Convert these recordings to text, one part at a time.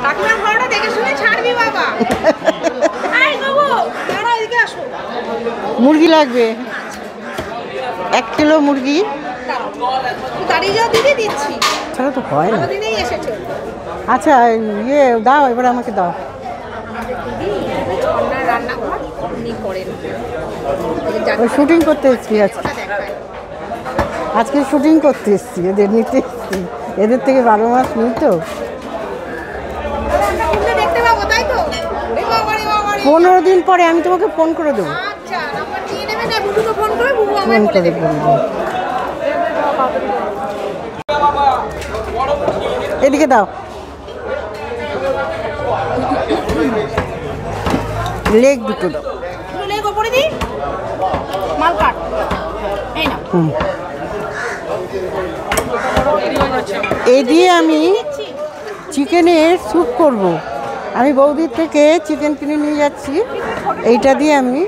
কাকিমার ঘরটা দেখে শুনে ছাড়বি বাবা। আয় বাবু, দাঁড়া এদিকে আসো। মুরগি লাগবে 1 কিলো মুরগি। দাঁড়িয়ে যাও দিদি, দিচ্ছি। ছাড়া তো হয় না। দিনেই এসেছে। আচ্ছা ইয়ে দাও, এবার আমাকে দাও। রান্নাঘর উনি করেন। শুটিং করতে এসেছি আজকে শুটিং করতে এসেছি, এদের নিতে এসেছি। এদের থেকে 12 মাস নিই তো। 15 দিন পরে আমি তোমাকে ফোন করে দেবো। ফোন করে বলবো। এদিকে দাও, লেগ দুটো দাও। লেগ ওপরে দিই, মাল কাট। এই না, এই দিয়ে আমি চিকেনের স্যুপ করব। আমি বৌদির থেকে চিকেন কিনে নিয়ে যাচ্ছি। এইটা দিয়ে আমি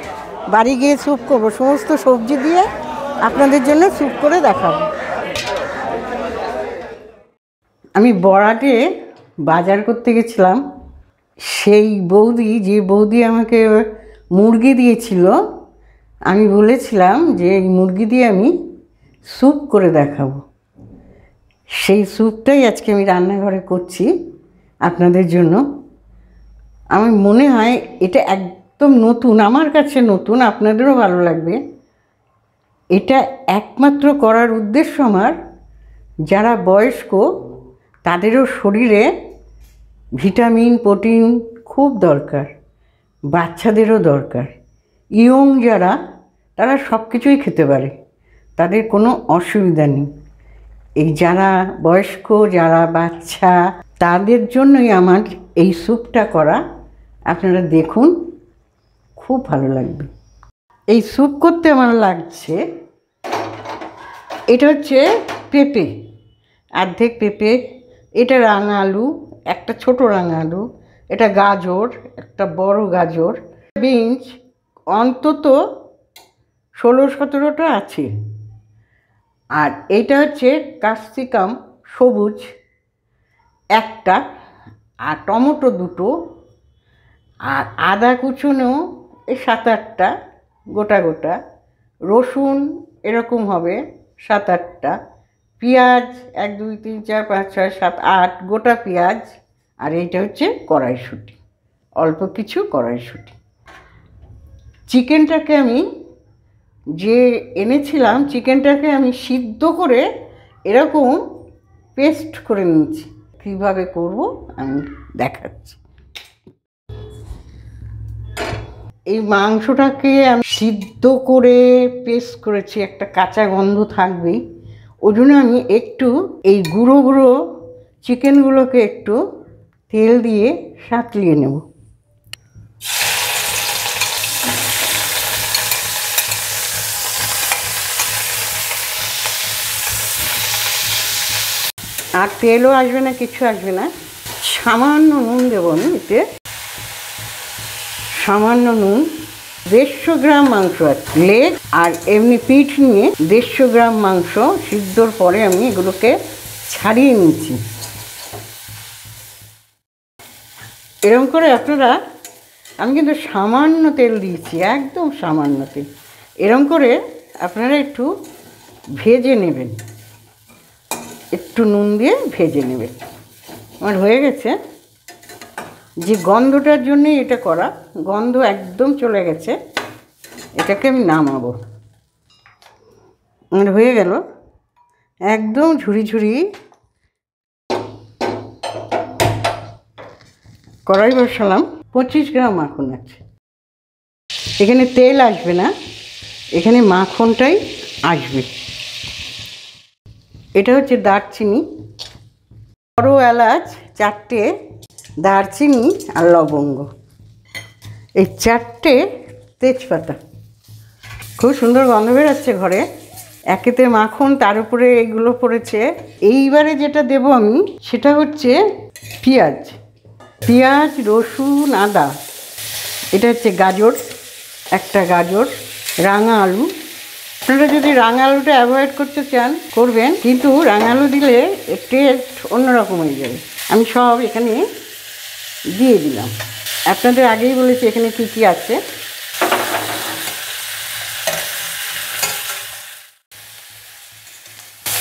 বাড়ি গিয়ে স্যুপ করব, সমস্ত সবজি দিয়ে আপনাদের জন্য স্যুপ করে দেখাবো। আমি বড়াতে বাজার করতে গেছিলাম। সেই বৌদি, যে বৌদি আমাকে মুরগি দিয়েছিল, আমি বলেছিলাম যে এই মুরগি দিয়ে আমি স্যুপ করে দেখাবো। সেই স্যুপটাই আজকে আমি রান্নাঘরে করছি আপনাদের জন্য। আমার মনে হয় এটা একদম নতুন, আমার কাছে নতুন, আপনাদেরও ভালো লাগবে। এটা একমাত্র করার উদ্দেশ্য আমার, যারা বয়স্ক তাদেরও শরীরে ভিটামিন প্রোটিন খুব দরকার, বাচ্চাদেরও দরকার। ইয়ং যারা, তারা সব কিছুই খেতে পারে, তাদের কোনো অসুবিধা নেই। এই যারা বয়স্ক, যারা বাচ্চা, তাদের জন্যই আমার এই স্যুপটা করা। আপনারা দেখুন, খুব ভালো লাগবে। এই স্যুপ করতে আমার লাগছে, এটা হচ্ছে পেঁপে, অর্ধেক পেঁপে, এটা রাঙা আলু, একটা ছোট রাঙা আলু, এটা গাজর, একটা বড় গাজর, বিনস অন্তত 16-17টা আছে। আর এইটা হচ্ছে ক্যাপসিকাম সবুজ একটা, আর টমেটো দুটো, আর আদা কুচনো এই 7-8টা গোটা গোটা, রসুন এরকম হবে 7-8টা, পেঁয়াজ 1 2 3 4 5 6 7 8 গোটা পেঁয়াজ, আর এইটা হচ্ছে কড়াইশুঁটি, অল্প কিছু কড়াইশুঁটি। চিকেনটাকে আমি যে এনেছিলাম, চিকেনটাকে আমি সিদ্ধ করে এরকম পেস্ট করে নিয়েছি। কীভাবে করব আমি দেখাচ্ছি। এই মাংসটাকে আমি সিদ্ধ করে পেস্ট করেছি, একটা কাঁচা গন্ধ থাকবেই, ওই জন্য আমি একটু এই গুঁড়ো গুঁড়ো চিকেনগুলোকে একটু তেল দিয়ে সাঁতলিয়ে নেব। আর তেলও আসবে না, কিছু আসবে না, সামান্য নুন দেবো আমি এতে, সামান্য নুন। 150 গ্রাম মাংস আছে, লেগ আর এমনি পিঠ নিয়ে 150 গ্রাম মাংস সিদ্ধর পরে আমি এগুলোকে ছাড়িয়ে নিচ্ছি। এরকম করে আপনারা, আমি কিন্তু সামান্য তেল দিয়েছি, একদম সামান্য তেল। এরকম করে আপনারা একটু ভেজে নেবেন, একটু নুন দিয়ে ভেজে নেবেন। আমার হয়ে গেছে, যে গন্ধটার জন্যে এটা করা, গন্ধ একদম চলে গেছে। এটাকে আমি নামাবো। আমার হয়ে গেল, একদম ঝুড়ি ঝুড়ি কড়াই বসালাম। 25 গ্রাম মাখন আছে, এখানে তেল আসবে না, এখানে মাখনটাই আসবে। এটা হচ্ছে দারচিনি, বড় এলাচ 4টে, দারচিনি আর লবঙ্গ, এই 4টে তেজপাতা। খুব সুন্দর গন্ধ বেরোচ্ছে ঘরে। একেতে মাখন, তার উপরে এগুলো পড়েছে। এইবারে যেটা দেব আমি, সেটা হচ্ছে পেঁয়াজ, পেঁয়াজ, রসুন, আদা। এটা হচ্ছে গাজর, একটা গাজর, রাঙা আলু। আপনারা যদি রাঙা আলুটা অ্যাভয়েড করতে চান করবেন, কিন্তু রাঙা আলু দিলে টেস্ট অন্যরকম হয়ে যাবে। আমি সব এখানে দিয়ে দিলাম। আপনাদের আগেই বলেছি এখানে কী কী আছে।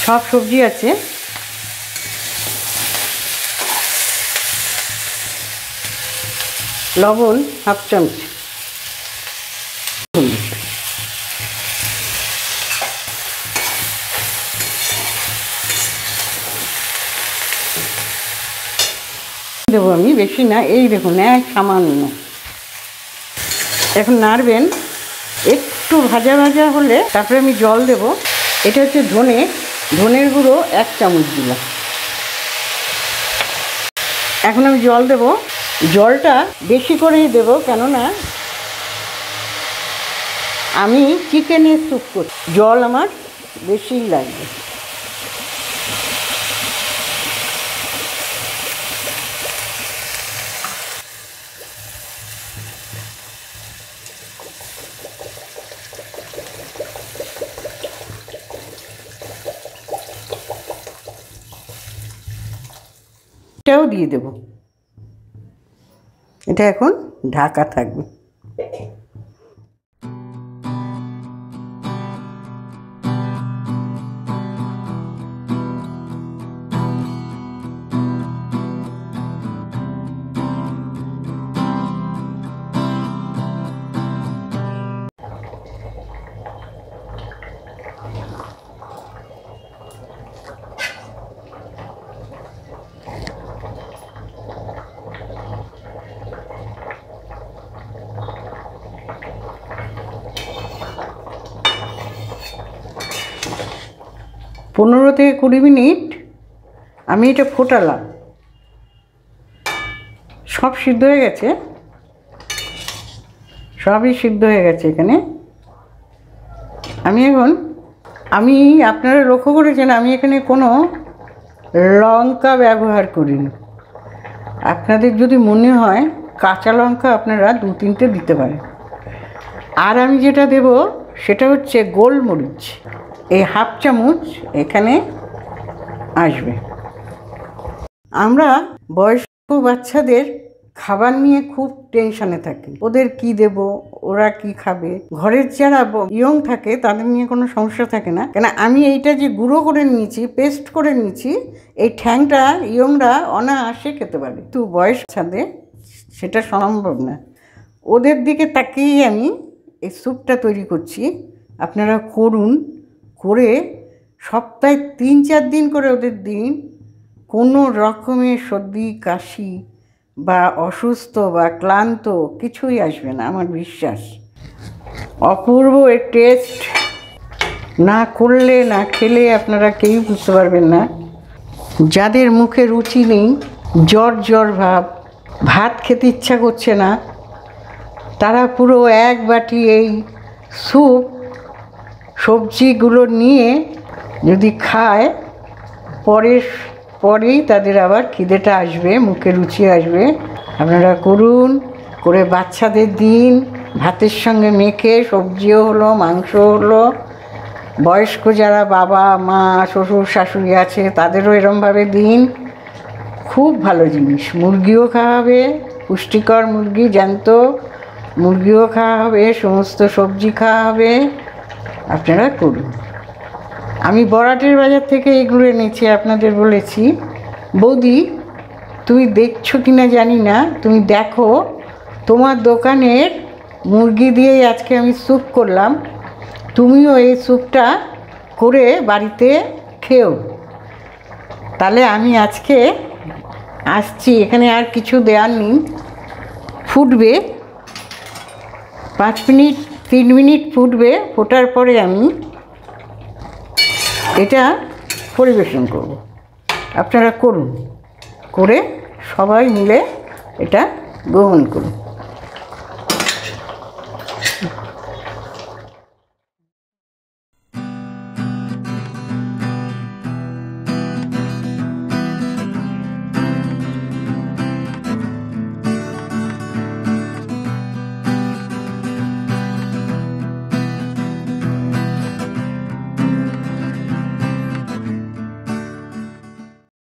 সব সবজি আছে। লবণ হাফ চামচ, দেবো আমি, বেশি না, এই দেখুন এক সামান্য। এখন নাড়বেন, একটু ভাজা ভাজা হলে তারপরে আমি জল দেব। এটা হচ্ছে ধনের গুঁড়ো 1 চামচ দিলাম। এখন আমি জল দেব। জলটা বেশি করেই দেব, কেননা আমি চিকেনের স্যুপ করছি, জল আমার বেশিই লাগবে। এটাও দিয়ে দেব। এটা এখন ঢাকা থাকবে। পনেরো থেকে 20 মিনিট আমি এটা ফোটালাম। সব সিদ্ধ হয়ে গেছে, সবই সিদ্ধ হয়ে গেছে এখানে। আমি আপনারা লক্ষ্য করেছেন আমি এখানে কোনো লঙ্কা ব্যবহার করিনি। আপনাদের যদি মনে হয় কাঁচা লঙ্কা আপনারা 2-3টে দিতে পারেন। আর আমি যেটা দেব সেটা হচ্ছে গোলমরিচ, এই হাফ চামচ এখানে আসবে। আমরা বয়স্ক বাচ্চাদের খাবার নিয়ে খুব টেনশনে থাকি, ওদের কি দেব, ওরা কি খাবে। ঘরের যারা ইয়ং থাকে তাদের নিয়ে কোনো সমস্যা থাকে না, কেন আমি এইটা যে গুঁড়ো করে নিয়েছি, পেস্ট করে নিয়েছি, এই ঠ্যাংটা ইয়ংরা অনায়াসে খেতে পারে। কিন্তু বয়স্ক বাচ্চাদের সেটা সম্ভব না। ওদের দিকে তাকিয়েই আমি এই স্যুপটা তৈরি করছি। আপনারা করুন, করে সপ্তাহে 3-4 দিন করে ওদের দিন। কোনো রকমের সর্দি কাশি বা অসুস্থ বা ক্লান্ত কিছুই আসবে না, আমার বিশ্বাস। অপূর্ব এর টেস্ট, না করলে না খেলে আপনারা কেউ বুঝতে পারবেন না। যাদের মুখে রুচি নেই, জ্বর ভাব, ভাত খেতে ইচ্ছা করছে না, তারা পুরো 1 বাটি এই স্যুপ সবজিগুলো নিয়ে যদি খায়, পরেই তাদের আবার খিদেটা আসবে, মুখে রুচি আসবে। আপনারা করুন, করে বাচ্চাদের দিন, ভাতের সঙ্গে মেখে, সবজিও হলো, মাংসও হলো। বয়স্ক যারা বাবা মা শ্বশুর শাশুড়ি আছে তাদেরও এরমভাবে দিন। খুব ভালো জিনিস। মুরগিও খাওয়া হবে, পুষ্টিকর মুরগি, জ্যান্ত মুরগিও খাওয়া হবে, সমস্ত সবজি খাওয়া হবে। আপনারা করুন। আমি বড়াটের বাজার থেকে এগুলো এনেছি, আপনাদের বলেছি। বৌদি তুমি দেখছো কি না জানি না, তুমি দেখো, তোমার দোকানের মুরগি দিয়েই আজকে আমি স্যুপ করলাম, তুমিও এই স্যুপটা করে বাড়িতে খেও। তাহলে আমি আজকে আসছি, এখানে আর কিছু দেওয়ার নেই। ফুটবে 3 মিনিট ফুটবে। ফোটার পরে আমি এটা পরিবেশন করব। আপনারা করুন, করে সবাই মিলে এটা গ্রহণ করুন।